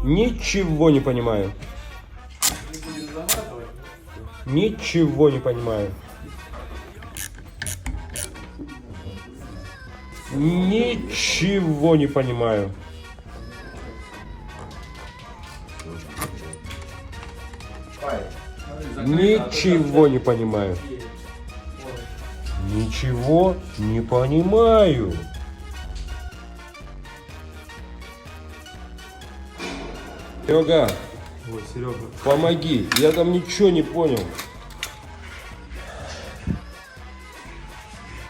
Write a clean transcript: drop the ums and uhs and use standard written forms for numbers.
Ничего не понимаю. Ничего не понимаю. Ничего не понимаю. Ничего не понимаю. Ничего не понимаю. Серега, Ой, Серега. помоги, я там ничего не понял.